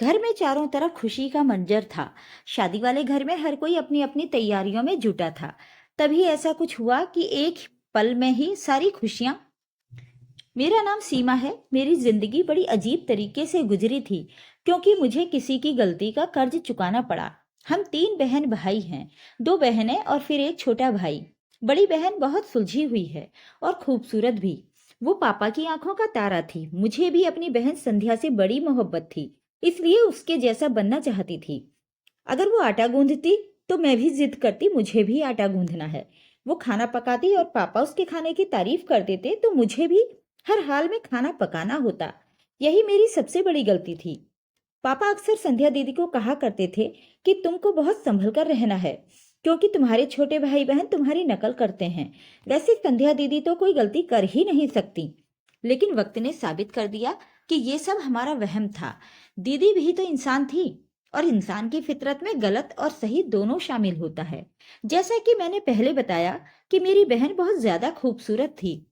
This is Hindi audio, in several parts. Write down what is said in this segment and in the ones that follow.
घर में चारों तरफ खुशी का मंजर था। शादी वाले घर में हर कोई अपनी अपनी तैयारियों में जुटा था। तभी ऐसा कुछ हुआ कि एक पल में ही सारी खुशियां। मेरा नाम सीमा है। मेरी जिंदगी बड़ी अजीब तरीके से गुजरी थी, क्योंकि मुझे किसी की गलती का कर्ज चुकाना पड़ा। हम 3 बहन भाई हैं, 2 बहनें और फिर एक छोटा भाई। बड़ी बहन बहुत सुलझी हुई है और खूबसूरत भी। वो पापा की आंखों का तारा थी। मुझे भी अपनी बहन संध्या से बड़ी मोहब्बत थी, इसलिए उसके जैसा बनना चाहती थी। अगर वो आटा गूंथती तो मैं भी जिद करती, मुझे भी आटा गूंथना है। वो खाना पकाती और पापा उसके खाने की तारीफ कर देते तो मुझे भी हर हाल में खाना पकाना होता। यही मेरी सबसे बड़ी गलती थी। पापा अक्सर संध्या दीदी को कहा करते थे कि तुमको बहुत संभल कर रहना है, क्योंकि तुम्हारे छोटे भाई बहन तुम्हारी नकल करते हैं। वैसे संध्या दीदी तो कोई गलती कर ही नहीं सकती। लेकिन वक्त ने साबित कर दिया कि ये सब हमारा वहम था। दीदी भी तो इंसान थी, और इंसान की फितरत में गलत और सही दोनों शामिल होता है। जैसा कि मैंने पहले बताया कि मेरी बहन बहुत ज्यादा खूबसूरत थी।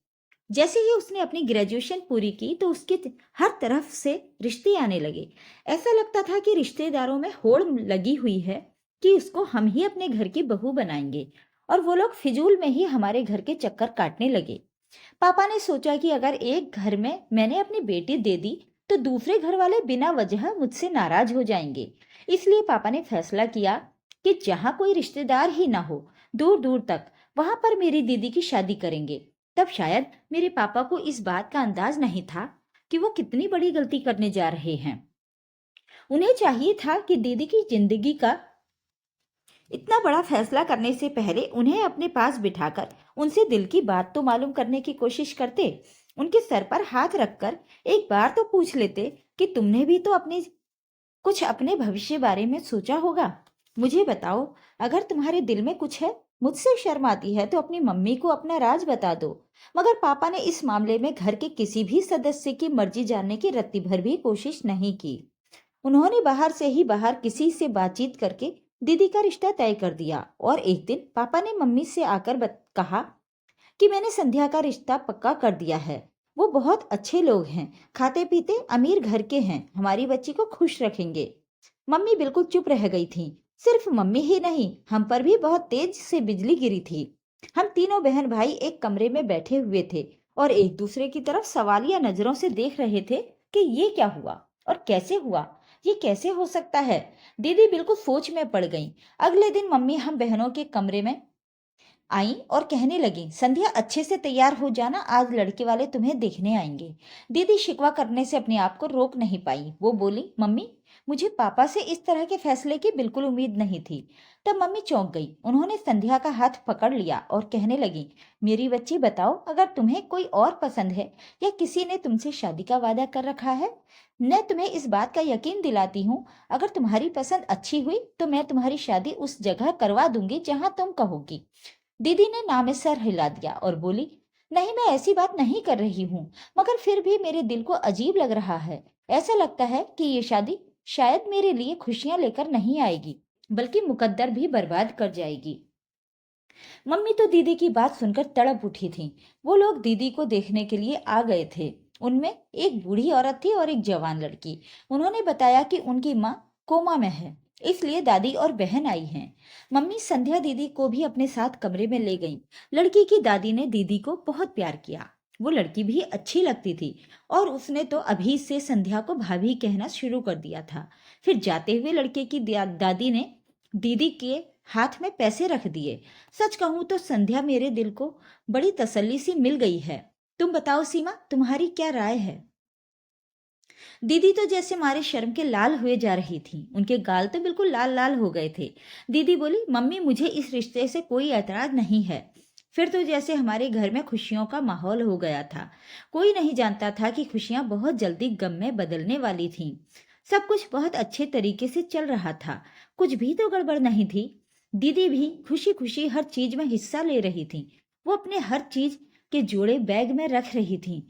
जैसे ही उसने अपनी ग्रेजुएशन पूरी की तो उसके हर तरफ से रिश्ते आने लगे। ऐसा लगता था कि रिश्तेदारों में होड़ लगी हुई है कि उसको हम ही अपने घर की बहू बनाएंगे, और वो लोग फिजूल में ही हमारे घर के चक्कर काटने लगे। पापा ने सोचा कि अगर एक घर में मैंने अपनी बेटी दे दी तो दूसरे घर वाले बिना वजह मुझसे नाराज हो जाएंगे। इसलिए पापा ने फैसला किया कि जहां कोई रिश्तेदार ही ना हो, दूर दूर तक, वहां पर मेरी दीदी की शादी करेंगे। तब शायद मेरे पापा को इस बात का अंदाज नहीं था कि वो कितनी बड़ी गलती करने जा रहे हैं। उन्हें चाहिए था कि दीदी की जिंदगी का इतना बड़ा फैसला करने से पहले उन्हें अपने पास बिठाकर उनसे दिल की बात तो मालूम करने की कोशिश करते। उनके सर पर हाथ रखकर एक बार तो पूछ लेते कि तुमने भी तो अपने भविष्य बारे में सोचा होगा। मुझे बताओ, अगर तुम्हारे दिल में कुछ है, मुझसे शर्म आती है तो अपनी मम्मी को अपना राज बता दो। मगर पापा ने इस मामले में घर के किसी भी सदस्य की मर्जी जानने की रत्ती भर भी कोशिश नहीं की। उन्होंने बाहर से ही बाहर किसी से बातचीत करके दीदी का रिश्ता तय कर दिया। और एक दिन पापा ने मम्मी से आकर कहा कि मैंने संध्या का रिश्ता पक्का कर दिया है। वो बहुत अच्छे लोग हैं, खाते पीते अमीर घर के हैं, हमारी बच्ची को खुश रखेंगे। मम्मी बिल्कुल चुप रह गई थी। सिर्फ मम्मी ही नहीं, हम पर भी बहुत तेज से बिजली गिरी थी। हम तीनों बहन भाई एक कमरे में बैठे हुए थे और एक दूसरे की तरफ सवालिया नजरों से देख रहे थे कि ये क्या हुआ और कैसे हुआ, ये कैसे हो सकता है। दीदी बिल्कुल सोच में पड़ गई। अगले दिन मम्मी हम बहनों के कमरे में आई और कहने लगी, संध्या अच्छे से तैयार हो जाना, आज लड़के वाले तुम्हें देखने आएंगे। दीदी शिकवा करने से अपने आप को रोक नहीं पाई। वो बोली, मम्मी, मुझे पापा से इस तरह के फैसले की बिल्कुल उम्मीद नहीं थी। तब मम्मी चौंक गई। उन्होंने संध्या का हाथ पकड़ लिया और कहने लगी, मेरी बच्ची, बताओ, अगर तुम्हें कोई और पसंद है या किसी ने तुमसे शादी का वादा कर रखा है? मैं तुम्हें इस बात का यकीन दिलाती हूँ, अगर तुम्हारी पसंद अच्छी हुई तो मैं तुम्हारी शादी उस जगह करवा दूंगी जहां तुम कहोगी। दीदी ने ना में सर हिला दिया और बोली, नहीं, मैं ऐसी बात नहीं कर रही हूँ, मगर फिर भी मेरे दिल को अजीब लग रहा है। ऐसा लगता है कि ये शादी शायद मेरे लिए खुशियां लेकर नहीं आएगी, बल्कि मुकद्दर भी बर्बाद कर जाएगी। मम्मी तो दीदी की बात सुनकर तड़प उठी थी। वो लोग दीदी को देखने के लिए आ गए थे। उनमें एक बूढ़ी औरत थी और एक जवान लड़की। उन्होंने बताया कि उनकी माँ कोमा में है, इसलिए दादी और बहन आई हैं। मम्मी संध्या दीदी को भी अपने साथ कमरे में ले गईं। लड़की की दादी ने दीदी को बहुत प्यार किया। वो लड़की भी अच्छी लगती थी और उसने तो अभी से संध्या को भाभी कहना शुरू कर दिया था। फिर जाते हुए लड़के की दादी ने दीदी के हाथ में पैसे रख दिए। सच कहूं तो संध्या मेरे दिल को बड़ी तसल्ली सी मिल गई है। तुम बताओ सीमा, तुम्हारी क्या राय है? दीदी तो जैसे मारे शर्म के लाल हुए जा रही थी। उनके गाल तो बिल्कुल लाल लाल हो गए थे। दीदी बोली, मम्मी, मुझे इस रिश्ते से कोई ऐतराज नहीं है। फिर तो जैसे हमारे घर में खुशियों का माहौल हो गया था। कोई नहीं जानता था कि खुशियां बहुत जल्दी गम में बदलने वाली थीं। सब कुछ बहुत अच्छे तरीके से चल रहा था, कुछ भी तो गड़बड़ नहीं थी। दीदी भी खुशी खुशी हर चीज में हिस्सा ले रही थी। वो अपने हर चीज के जोड़े बैग में रख रही थी।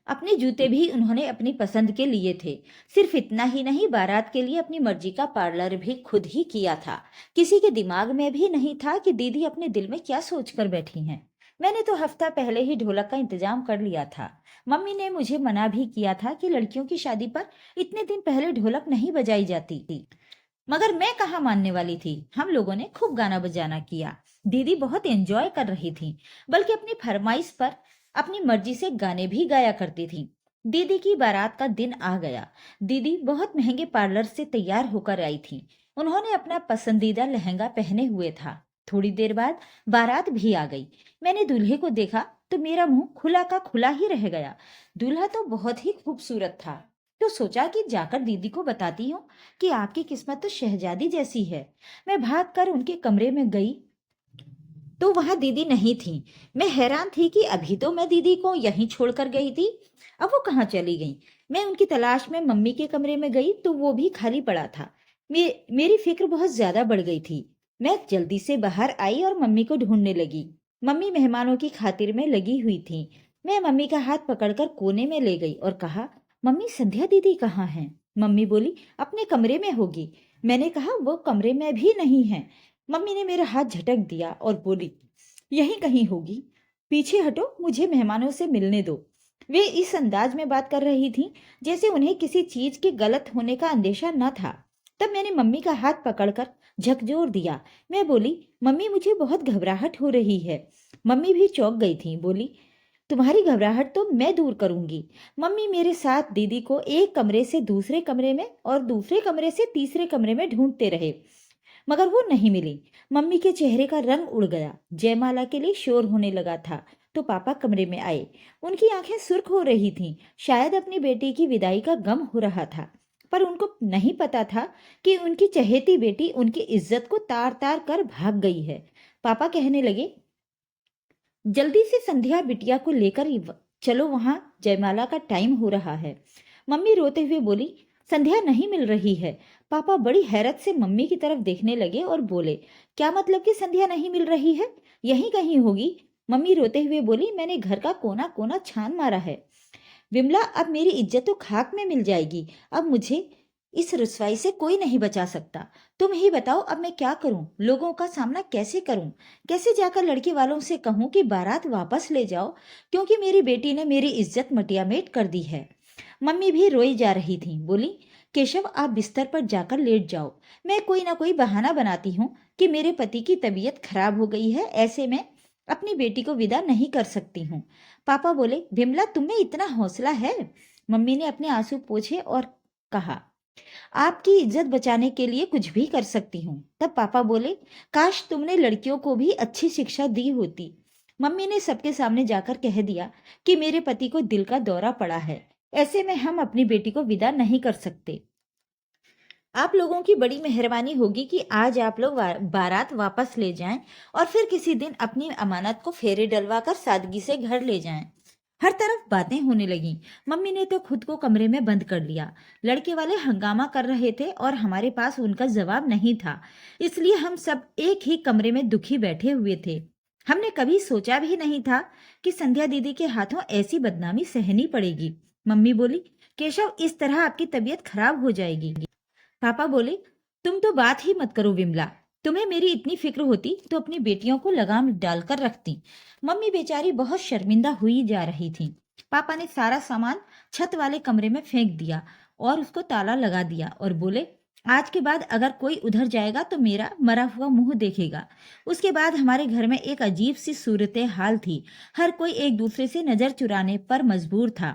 अपने जूते भी उन्होंने अपनी पसंद के लिए थे। सिर्फ इतना ही नहीं, बारात के लिए अपनी मर्जी का पार्लर भी खुद ही किया था। किसी के दिमाग में भी नहीं था कि दीदी अपने दिल में क्या सोच कर बैठी हैं। मैंने तो हफ्ता पहले ही ढोलक का इंतजाम कर लिया था। मम्मी ने मुझे मना भी किया था कि लड़कियों की शादी पर इतने दिन पहले ढोलक नहीं बजाई जाती थी, मगर मैं कहाँ मानने वाली थी। हम लोगों ने खूब गाना बजाना किया। दीदी बहुत एंजॉय कर रही थी, बल्कि अपनी फरमाइश पर अपनी मर्जी से गाने भी गाया करती थी। दीदी की बारात का दिन आ गया। दीदी बहुत महंगे पार्लर से तैयार होकर आई थी। उन्होंने अपना पसंदीदा लहंगा पहने हुए था। थोड़ी देर बाद बारात भी आ गई। मैंने दूल्हे को देखा तो मेरा मुंह खुला का खुला ही रह गया। दूल्हा तो बहुत ही खूबसूरत था। तो सोचा कि जाकर दीदी को बताती हूँ कि आपकी किस्मत तो शहजादी जैसी है। मैं भागकर उनके कमरे में गई तो वहां दीदी नहीं थी। मैं हैरान थी कि अभी तो मैं दीदी को यहीं छोड़कर गई थी, अब वो कहाँ चली गई। मैं उनकी तलाश में मम्मी के कमरे में गई तो वो भी खाली पड़ा था। मेरी फिक्र बहुत ज्यादा बढ़ गई थी। मैं जल्दी से बाहर आई और मम्मी को ढूंढने लगी। मम्मी मेहमानों की खातिर में लगी हुई थी। मैं मम्मी का हाथ पकड़कर कोने में ले गई और कहा, मम्मी संध्या दीदी कहाँ हैं? मम्मी बोली, अपने कमरे में होगी। मैंने कहा, वो कमरे में भी नहीं है। मम्मी ने मेरा हाथ झटक दिया और बोली, यहीं कहीं होगी, पीछे हटो, मुझे मेहमानों से मिलने दो। वे इस अंदाज में बात कर रही थी जैसे उन्हें किसी चीज के गलत होने का अंदेशा न था। तब मैंने मम्मी का हाथ पकड़कर झकझोर दिया। मैं बोली, मम्मी मुझे बहुत घबराहट हो रही है। मम्मी भी चौंक गई थी। बोली, तुम्हारी घबराहट तो मैं दूर करूंगी। मम्मी मेरे साथ दीदी को एक कमरे से दूसरे कमरे में और दूसरे कमरे से तीसरे कमरे में ढूंढते रहे, मगर वो नहीं मिली। मम्मी के चेहरे का रंग उड़ गया। जयमाला के लिए शोर होने लगा था तो पापा कमरे में आए। उनकी आंखें सुर्ख हो रही थीं। शायद अपनी बेटी की विदाई का गम हो रहा था, पर उनको नहीं पता था कि उनकी चहेती बेटी उनकी इज्जत को तार तार कर भाग गई है। पापा कहने लगे, जल्दी से संध्या बिटिया को लेकर चलो, वहां जयमाला का टाइम हो रहा है। मम्मी रोते हुए बोली, संध्या नहीं मिल रही है। पापा बड़ी हैरत से मम्मी की तरफ देखने लगे और बोले, क्या मतलब कि संध्या नहीं मिल रही है? यहीं कहीं होगी। मम्मी रोते हुए बोली, मैंने घर का कोना कोना छान मारा है। विमला, अब मेरी इज्जत तो खाक में मिल जाएगी। अब मुझे इस रुसवाई से कोई नहीं बचा सकता। तुम ही बताओ, अब मैं क्या करूं? लोगों का सामना कैसे करूं? कैसे जाकर लड़के वालों से कहूं कि बारात वापस ले जाओ, क्योंकि मेरी बेटी ने मेरी इज्जत मटियामेट कर दी है। मम्मी भी रोई जा रही थी। बोली, केशव आप बिस्तर पर जाकर लेट जाओ। मैं कोई ना कोई बहाना बनाती हूँ कि मेरे पति की तबीयत खराब हो गई है, ऐसे में अपनी बेटी को विदा नहीं कर सकती हूँ। पापा बोले, विमला तुम्हें इतना हौसला है? मम्मी ने अपने आंसू पोंछे और कहा, आपकी इज्जत बचाने के लिए कुछ भी कर सकती हूँ। तब पापा बोले, काश तुमने लड़कियों को भी अच्छी शिक्षा दी होती। मम्मी ने सबके सामने जाकर कह दिया कि मेरे पति को दिल का दौरा पड़ा है, ऐसे में हम अपनी बेटी को विदा नहीं कर सकते। आप लोगों की बड़ी मेहरबानी होगी कि आज आप लोग बारात वापस ले जाएं और फिर किसी दिन अपनी अमानत को फेरे डलवाकर सादगी से घर ले जाएं। हर तरफ बातें होने लगी। मम्मी ने तो खुद को कमरे में बंद कर लिया। लड़के वाले हंगामा कर रहे थे और हमारे पास उनका जवाब नहीं था, इसलिए हम सब एक ही कमरे में दुखी बैठे हुए थे। हमने कभी सोचा भी नहीं था कि संध्या दीदी के हाथों ऐसी बदनामी सहनी पड़ेगी। मम्मी बोली, केशव इस तरह आपकी तबीयत खराब हो जाएगी। पापा बोले, तुम तो बात ही मत करो विमला, तुम्हें मेरी इतनी फिक्र होती तो अपनी बेटियों को लगाम डालकर रखती। मम्मी बेचारी बहुत शर्मिंदा हुई जा रही थी। पापा ने सारा सामान छत वाले कमरे में फेंक दिया और उसको ताला लगा दिया और बोले, आज के बाद अगर कोई उधर जाएगा तो मेरा मरा हुआ मुंह देखेगा। उसके बाद हमारे घर में एक अजीब सी सूरत हाल थी। हर कोई एक दूसरे से नजर चुराने पर मजबूर था।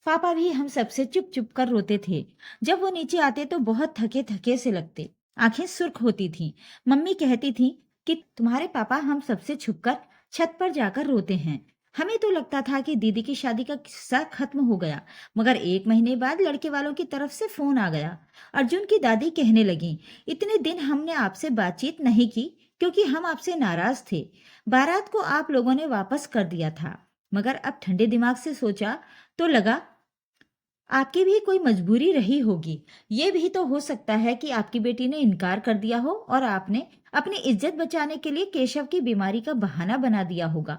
पापा भी हम सबसे चुप चुप कर रोते थे। जब वो नीचे आते तो बहुत थके थके से लगते, आंखें सुर्ख होती थीं। मम्मी कहती थी कि तुम्हारे पापा हम सबसे छुपकर छत पर जाकर रोते हैं। हमें तो लगता था कि दीदी की शादी का किस्सा खत्म हो गया, मगर एक महीने बाद लड़के वालों की तरफ से फोन आ गया। अर्जुन की दादी कहने लगी, इतने दिन हमने आपसे बातचीत नहीं की क्योंकि हम आपसे नाराज थे। बारात को आप लोगों ने वापस कर दिया था, मगर अब ठंडे दिमाग से सोचा तो लगा आपकी भी कोई मजबूरी रही होगी। ये भी तो हो सकता है कि आपकी बेटी ने इनकार कर दिया हो और आपने अपनी इज्जत बचाने के लिए केशव की बीमारी का बहाना बना दिया होगा।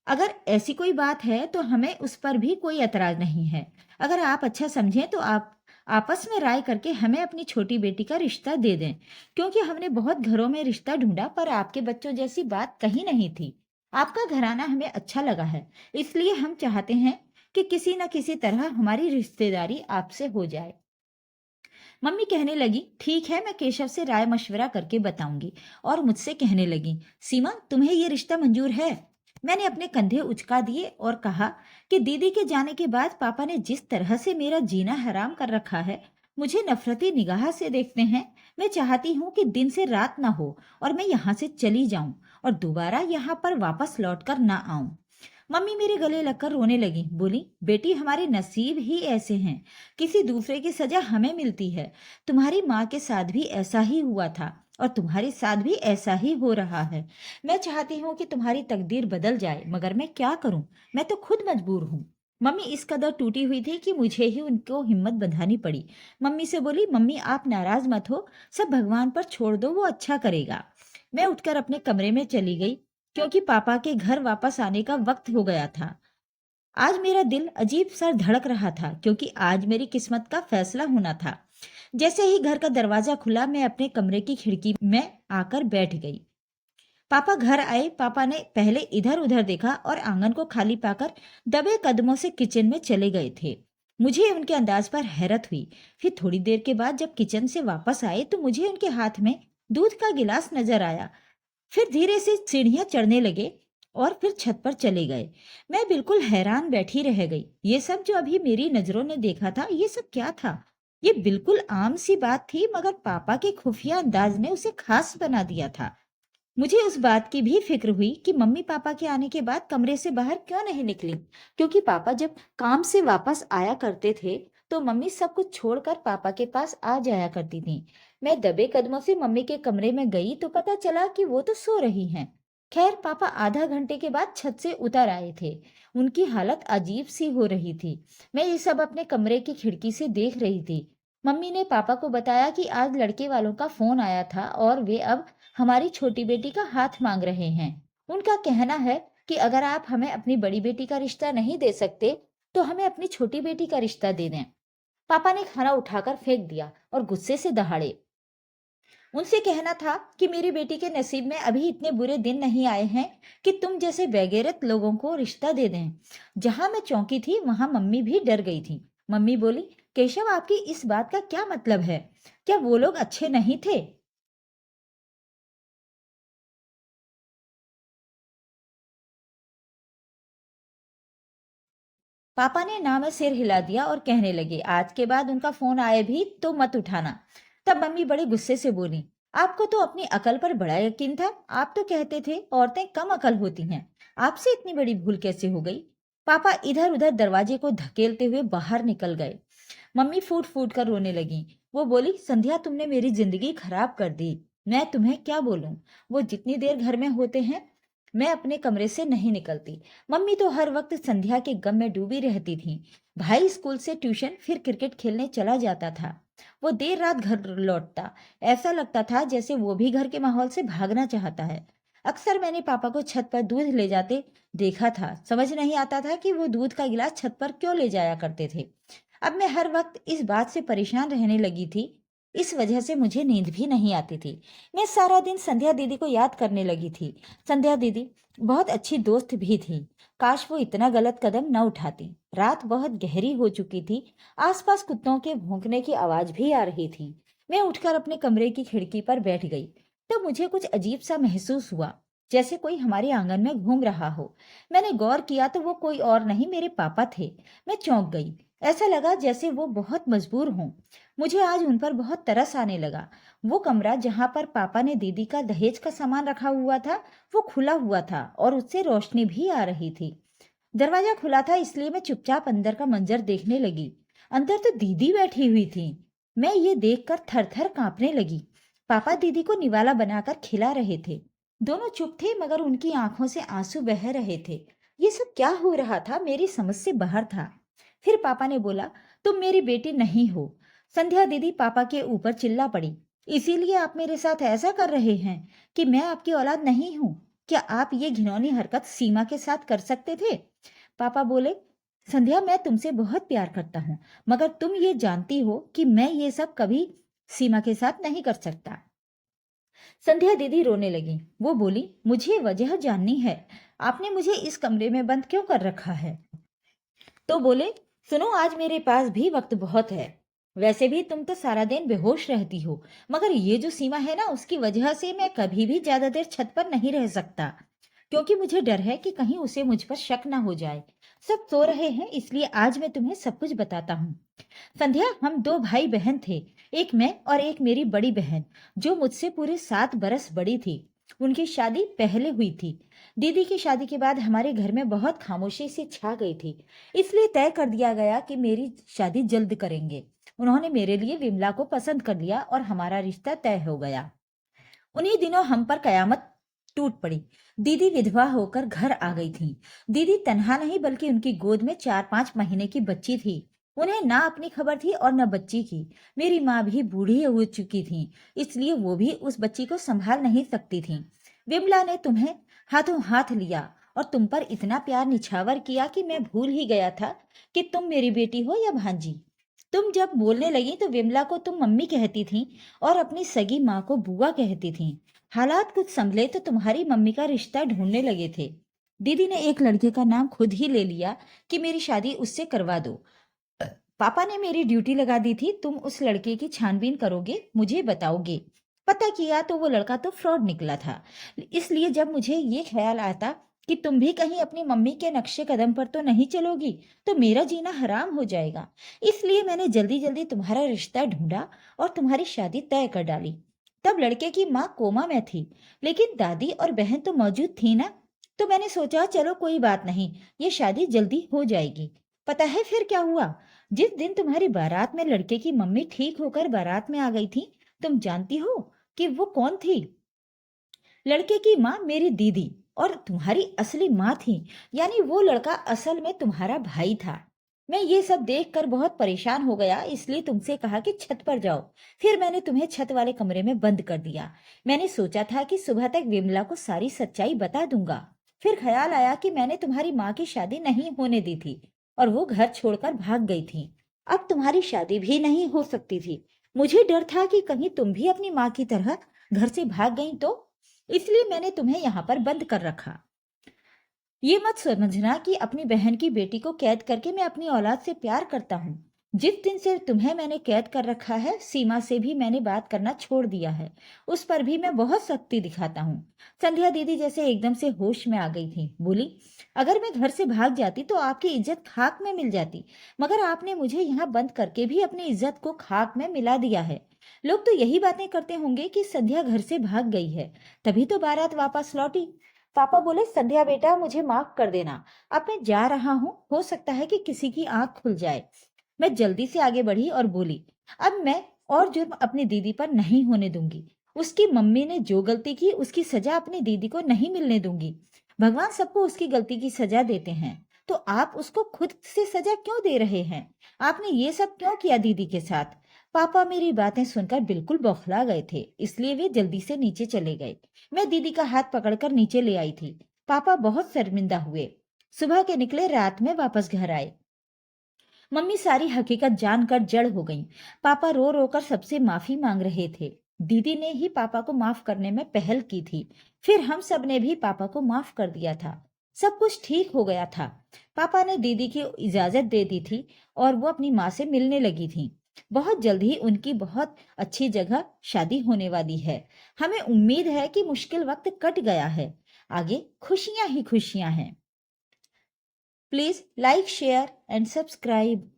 अगर ऐसी कोई बात है तो हमें उस पर भी कोई एतराज नहीं है। अगर आप अच्छा समझें तो आप आपस में राय करके हमें अपनी छोटी बेटी का रिश्ता दे दें, क्योंकि हमने बहुत घरों में रिश्ता ढूंढा पर आपके बच्चों जैसी बात कहीं नहीं थी। आपका घराना हमें अच्छा लगा है, इसलिए हम चाहते हैं कि किसी न किसी तरह हमारी रिश्तेदारी आपसे हो जाए। मम्मी कहने लगी, ठीक है, मैं केशव से राय मशवरा करके बताऊंगी। और मुझसे कहने लगी, सीमा, तुम्हें ये रिश्ता मंजूर है? मैंने अपने कंधे उचका दिए और कहा कि दीदी के जाने के बाद पापा ने जिस तरह से मेरा जीना हराम कर रखा है, मुझे नफरती निगाह से देखते हैं। मैं चाहती हूँ कि दिन से रात ना हो और मैं यहाँ से चली जाऊं और दोबारा यहाँ पर वापस लौट कर ना आऊं। मम्मी मेरे गले लगकर रोने लगी, बोली, बेटी, हमारे नसीब ही ऐसे हैं, किसी दूसरे की सजा हमें मिलती है। तुम्हारी माँ के साथ भी ऐसा ही हुआ था और तुम्हारे साथ भी ऐसा ही हो रहा है। मैं चाहती हूँ कि तुम्हारी तकदीर बदल जाए, मगर मैं क्या करूँ? मैं तो खुद मजबूर हूँ। मम्मी इस कदर टूटी हुई थी कि मुझे ही उनको हिम्मत बंधानी पड़ी। मम्मी से बोली, मम्मी आप नाराज मत हो, सब भगवान पर छोड़ दो, वो अच्छा करेगा। मैं उठकर अपने कमरे में चली गई, क्योंकि पापा के घर वापस आने का वक्त हो गया था। आज मेरा दिल अजीब सा धड़क रहा था, क्योंकि आज मेरी किस्मत का फैसला होना था। जैसे ही घर का दरवाजा खुला, मैं अपने कमरे की खिड़की में आकर बैठ गई। पापा घर आए। पापा ने पहले इधर उधर देखा और आंगन को खाली पाकर दबे कदमों से किचन में चले गए थे। मुझे उनके अंदाज पर हैरत हुई। फिर थोड़ी देर के बाद जब किचन से वापस आए तो मुझे उनके हाथ में दूध का गिलास नजर आया। फिर धीरे से सीढ़ियां चढ़ने लगे और फिर छत पर चले गए। मैं बिल्कुल हैरान बैठी रह गई। ये सब जो अभी मेरी नजरों ने देखा था, ये सब क्या था? ये बिल्कुल आम सी बात थी, मगर पापा के खुफिया अंदाज ने उसे खास बना दिया था। मुझे उस बात की भी फिक्र हुई कि मम्मी पापा के आने के बाद कमरे से बाहर क्यों नहीं निकली, क्योंकि पापा जब काम से वापस आया करते थे तो मम्मी सब कुछ छोड़कर पापा के पास आ जाया करती थी। मैं दबे कदमों से मम्मी के कमरे में गई तो पता चला कि वो तो सो रही हैं। खैर, पापा आधा घंटे के बाद छत से उतर आए थे। उनकी हालत अजीब सी हो रही थी। मैं ये सब अपने कमरे की खिड़की से देख रही थी। मम्मी ने पापा को बताया कि आज लड़के वालों का फोन आया था और वे अब हमारी छोटी बेटी का हाथ मांग रहे हैं। उनका कहना है कि अगर आप हमें अपनी बड़ी बेटी का रिश्ता नहीं दे सकते तो हमें अपनी छोटी बेटी का रिश्ता दे दें। पापा ने खाना उठाकर फेंक दिया और गुस्से से दहाड़े। उनसे कहना था कि मेरी बेटी के नसीब में अभी इतने बुरे दिन नहीं आए हैं कि तुम जैसे बेगैरत लोगों को रिश्ता दे दें। जहां मैं चौंकी थी वहां मम्मी भी डर गई थी। मम्मी बोली, केशव, आपकी इस बात का क्या मतलब है? क्या वो लोग अच्छे नहीं थे? पापा ने ना में सिर हिला दिया और कहने लगे, आज के बाद उनका फोन आए भी तो मत उठाना। तब मम्मी बड़े गुस्से से बोली, आपको तो अपनी अकल पर बड़ा यकीन था। आप तो कहते थे औरतें कम अकल होती हैं। आपसे इतनी बड़ी भूल कैसे हो गई? पापा इधर उधर दरवाजे को धकेलते हुए बाहर निकल गए। मम्मी फूट फूट कर रोने लगी। वो बोली, संध्या, तुमने मेरी जिंदगी खराब कर दी। मैं तुम्हें क्या बोलूं? वो जितनी देर घर में होते हैं मैं अपने कमरे से नहीं निकलती। मम्मी तो हर वक्त संध्या के गम में डूबी रहती थी। भाई स्कूल से ट्यूशन फिर क्रिकेट खेलने चला जाता था। वो देर रात घर लौटता। ऐसा लगता था जैसे वो भी घर के माहौल से भागना चाहता है। अक्सर मैंने पापा को छत पर दूध ले जाते देखा था। समझ नहीं आता था कि वो दूध का गिलास छत पर क्यों ले जाया करते थे। अब मैं हर वक्त इस बात से परेशान रहने लगी थी। इस वजह से मुझे नींद भी नहीं आती थी। मैं सारा दिन संध्या दीदी को याद करने लगी थी। संध्या दीदी बहुत अच्छी दोस्त भी थी। काश वो इतना गलत कदम न उठाती। रात बहुत गहरी हो चुकी थी। आसपास कुत्तों के भौंकने की आवाज भी आ रही थी। मैं उठकर अपने कमरे की खिड़की पर बैठ गई। तब मुझे कुछ अजीब सा महसूस हुआ, जैसे कोई हमारे आंगन में घूम रहा हो। मैंने गौर किया तो वो कोई और नहीं, मेरे पापा थे। मैं चौंक गई। ऐसा लगा जैसे वो बहुत मजबूर हों। मुझे आज उन पर बहुत तरस आने लगा। वो कमरा जहां पर पापा ने दीदी का दहेज का सामान रखा हुआ था, वो खुला हुआ था और उससे रोशनी भी आ रही थी। दरवाजा खुला था, इसलिए मैं चुपचाप अंदर का मंजर देखने लगी। अंदर तो दीदी बैठी हुई थी। मैं ये देखकर थर थर कांपने लगी। पापा दीदी को निवाला बनाकर खिला रहे थे। दोनों चुप थे, मगर उनकी आंखों से आंसू बह रहे थे। ये सब क्या हो रहा था, मेरी समझ से बाहर था। फिर पापा ने बोला, तुम मेरी बेटी नहीं हो। संध्या दीदी पापा के ऊपर चिल्ला पड़ी। इसीलिए आप मेरे साथ ऐसा कर रहे हैं कि मैं आपकी औलाद नहीं हूं? क्या आप ये घिनौनी हरकत सीमा के साथ कर सकते थे? पापा बोले, संध्या, मैं तुमसे बहुत प्यार करता हूँ, मगर तुम ये जानती हो कि मैं ये सब कभी सीमा के साथ नहीं कर सकता। संध्या दीदी रोने लगी। वो बोली, मुझे वजह जाननी है। आपने मुझे इस कमरे में बंद क्यों कर रखा है? तो बोले, सुनो, आज मेरे पास भी वक्त बहुत है। वैसे भी तुम तो सारा दिन बेहोश रहती हो, मगर ये जो सीमा है ना, उसकी वजह से मैं कभी भी ज्यादा देर छत पर नहीं रह सकता, क्योंकि मुझे डर है कि कहीं उसे मुझ पर शक ना हो जाए। सब सो रहे हैं, इसलिए आज मैं तुम्हें सब कुछ बताता हूँ। संध्या, हम दो भाई बहन थे। एक मैं और एक मेरी बड़ी बहन, जो मुझसे पूरे 7 बरस बड़ी थी। उनकी शादी पहले हुई थी। दीदी की शादी के बाद हमारे घर में बहुत खामोशी सी छा गई थी, इसलिए तय कर दिया गया कि मेरी शादी जल्द करेंगे। उन्होंने मेरे लिए विमला को पसंद कर लिया और हमारा रिश्ता तय हो गया। उन्हीं दिनों हम पर कयामत टूट पड़ी। दीदी विधवा होकर घर आ गई थी। दीदी तनहा नहीं, बल्कि उनकी गोद में 4-5 महीने की बच्ची थी। उन्हें ना अपनी खबर थी और न बच्ची की। मेरी माँ भी बूढ़ी हो चुकी थी, इसलिए वो भी उस बच्ची को संभाल नहीं सकती थी। विमला ने तुम्हें हाथों हाथ लिया और तुम पर इतना प्यार निछावर किया कि मैं भूल ही गया था कि तुम मेरी बेटी हो या भांजी। तुम जब बोलने लगी तो विमला को तुम मम्मी कहती थी और अपनी सगी माँ को बुआ कहती थी। हालात कुछ संभले तो तुम्हारी मम्मी का रिश्ता ढूंढने लगे थे। दीदी ने एक लड़के का नाम खुद ही ले लिया कि मेरी शादी उससे करवा दो। पापा ने मेरी ड्यूटी लगा दी थी, तुम उस लड़के की छानबीन करोगे, मुझे बताओगे। पता किया तो वो लड़का तो फ्रॉड निकला था। इसलिए जब मुझे ये ख्याल आता कि तुम भी कहीं अपनी मम्मी के नक्शे कदम पर तो नहीं चलोगी, तो मेरा जीना हराम हो जाएगा। इसलिए मैंने जल्दी जल्दी तुम्हारा रिश्ता ढूंढा और तुम्हारी शादी तय कर डाली। तब लड़के की माँ कोमा में थी, लेकिन दादी और बहन तो मौजूद थी ना। तो मैंने सोचा, चलो कोई बात नहीं, ये शादी जल्दी हो जाएगी। पता है फिर क्या हुआ? जिस दिन तुम्हारी बारात में लड़के की मम्मी ठीक होकर बारात में आ गई थी, तुम जानती हो कि वो कौन थी? लड़के की माँ मेरी दीदी और तुम्हारी असली माँ थी। यानी वो लड़का असल में तुम्हारा भाई था। मैं ये सब देखकर बहुत परेशान हो गया, इसलिए तुमसे कहा कि छत पर जाओ। फिर मैंने तुम्हें छत वाले कमरे में बंद कर दिया। मैंने सोचा था कि सुबह तक विमला को सारी सच्चाई बता दूंगा। फिर ख्याल आया कि मैंने तुम्हारी माँ की शादी नहीं होने दी थी और वो घर छोड़कर भाग गई थी। अब तुम्हारी शादी भी नहीं हो सकती थी। मुझे डर था कि कहीं तुम भी अपनी माँ की तरह घर से भाग गई तो, इसलिए मैंने तुम्हें यहाँ पर बंद कर रखा। ये मत समझना कि अपनी बहन की बेटी को कैद करके मैं अपनी औलाद से प्यार करता हूँ। जिस दिन से तुम्हें मैंने कैद कर रखा है, सीमा से भी मैंने बात करना छोड़ दिया है। उस पर भी मैं बहुत सख्ती दिखाता हूँ। संध्या दीदी जैसे एकदम से होश में आ गई थी, बोली, अगर मैं घर से भाग जाती तो आपकी इज्जत खाक में मिल जाती, मगर आपने मुझे यहाँ बंद करके भी अपनी इज्जत को खाक में मिला दिया है। लोग तो यही बातें करते होंगे कि संध्या घर से भाग गई है, तभी तो बारात वापस लौटी। पापा बोले, संध्या बेटा, मुझे माफ कर देना, अब मैं जा रहा हूँ, हो सकता है कि किसी की आंख खुल जाए। मैं जल्दी से आगे बढ़ी और बोली, अब मैं और जुर्म अपनी दीदी पर नहीं होने दूंगी। उसकी मम्मी ने जो गलती की उसकी सजा अपनी दीदी को नहीं मिलने दूंगी। भगवान सबको उसकी गलती की सजा देते हैं, तो आप उसको खुद से सजा क्यों दे रहे हैं? आपने ये सब क्यों किया दीदी के साथ? पापा मेरी बातें सुनकर बिल्कुल बौखला गए थे, इसलिए वे जल्दी से नीचे चले गए। मैं दीदी का हाथ पकड़कर नीचे ले आई थी। पापा बहुत शर्मिंदा हुए। सुबह के निकले, रात में वापस घर आए। मम्मी सारी हकीकत जानकर जड़ हो गईं। पापा रो रो कर सबसे माफी मांग रहे थे। दीदी ने ही पापा को माफ करने में पहल की थी। फिर हम सब ने भी पापा को माफ कर दिया था। सब कुछ ठीक हो गया था। पापा ने दीदी की इजाजत दे दी थी और वो अपनी माँ से मिलने लगी थी। बहुत जल्द ही उनकी बहुत अच्छी जगह शादी होने वाली है। हमें उम्मीद है कि मुश्किल वक्त कट गया है, आगे खुशियां ही खुशियां हैं। Please like, share and subscribe.